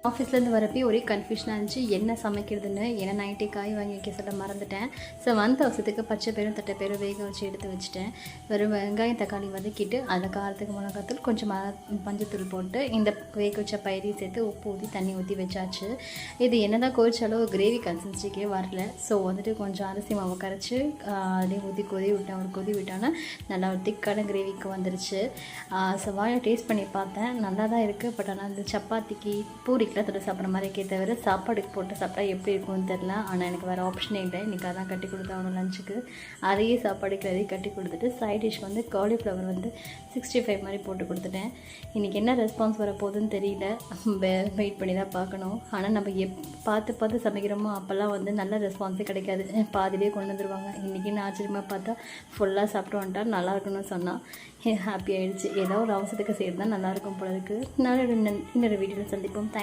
ஆஃபீஸ்லேருந்து வரப்போ ஒரே கன்ஃபியூஷனாக இருந்துச்சு என்ன சமைக்கிறதுன்னு. ஏன்னா நைட்டே காய் வாங்கி வைக்க சொல்ல மறந்துட்டேன். ஸோ வந்த அவசரத்துக்கு பச்சை பயிரும் தட்டைப்பயிரும் வேக வச்சு எடுத்து வச்சுட்டேன். வெறும் வெங்காயம் தக்காளி வதக்கிட்டு அதில் காரத்துக்கு மிளகாத்தூள் கொஞ்சம் மஞ்சத்தூள் போட்டு இந்த வேக வச்ச பயிரையும் சேர்த்து உப்பு ஊற்றி தண்ணி ஊற்றி வச்சாச்சு. இது என்ன தான் கோரிச்சாலும் கிரேவி கன்சிஸ்டன்சிக்கே வரல. ஸோ வந்துட்டு கொஞ்சம் அரிசி மாவு கரைச்சி அதையும் ஊற்றி கொதி விட்டேன். ஒரு கொதி விட்டோன்னா நல்லா ஒரு திக்கான கிரேவிக்கு வந்துருச்சு. ஸோ வாயை டேஸ்ட் பண்ணி பார்த்தேன், நல்லா தான் இருக்குது. பட் ஆனால் அந்த சப்பாத்திக்கு பூரி தொட்டு சாப்பிட்ற மாதிரிக்கே தவிர சாப்பாடுக்கு போட்டு சாப்பிட்டா எப்படி இருக்கும்னு தெரில. ஆனால் எனக்கு வேறு ஆப்ஷனே இல்லை. இன்றைக்கி அதான் கட்டி கொடுத்தாங்க லஞ்சுக்கு. அதையே சாப்பாடுக்கு அதையும் கட்டி கொடுத்துட்டு சைட் டிஷ் வந்து காலிஃப்ளவர் வந்து 65 மாதிரி போட்டு கொடுத்துட்டேன். இன்றைக்கி என்ன ரெஸ்பான்ஸ் வர போகுதுன்னு தெரியல, வெயிட் பண்ணி தான் பார்க்கணும். ஆனால் நம்ம பார்த்து சமைக்கிறோமோ அப்போல்லாம் வந்து நல்ல ரெஸ்பான்ஸே கிடைக்காது, பாதிலே கொண்டு வந்துடுவாங்க. இன்றைக்கி நான் ஆச்சரியமாக பார்த்தா ஃபுல்லாக சாப்பிட்டு வந்துட்டா நல்லா இருக்குன்னு சொன்னால் ஹாப்பி ஆகிடுச்சு. ஏதோ ஒரு அவசரத்துக்கு செய்கிறது தான் நல்லாயிருக்கும் போல இருக்குது. இன்னொரு வீடியோவில் சந்திப்போம்.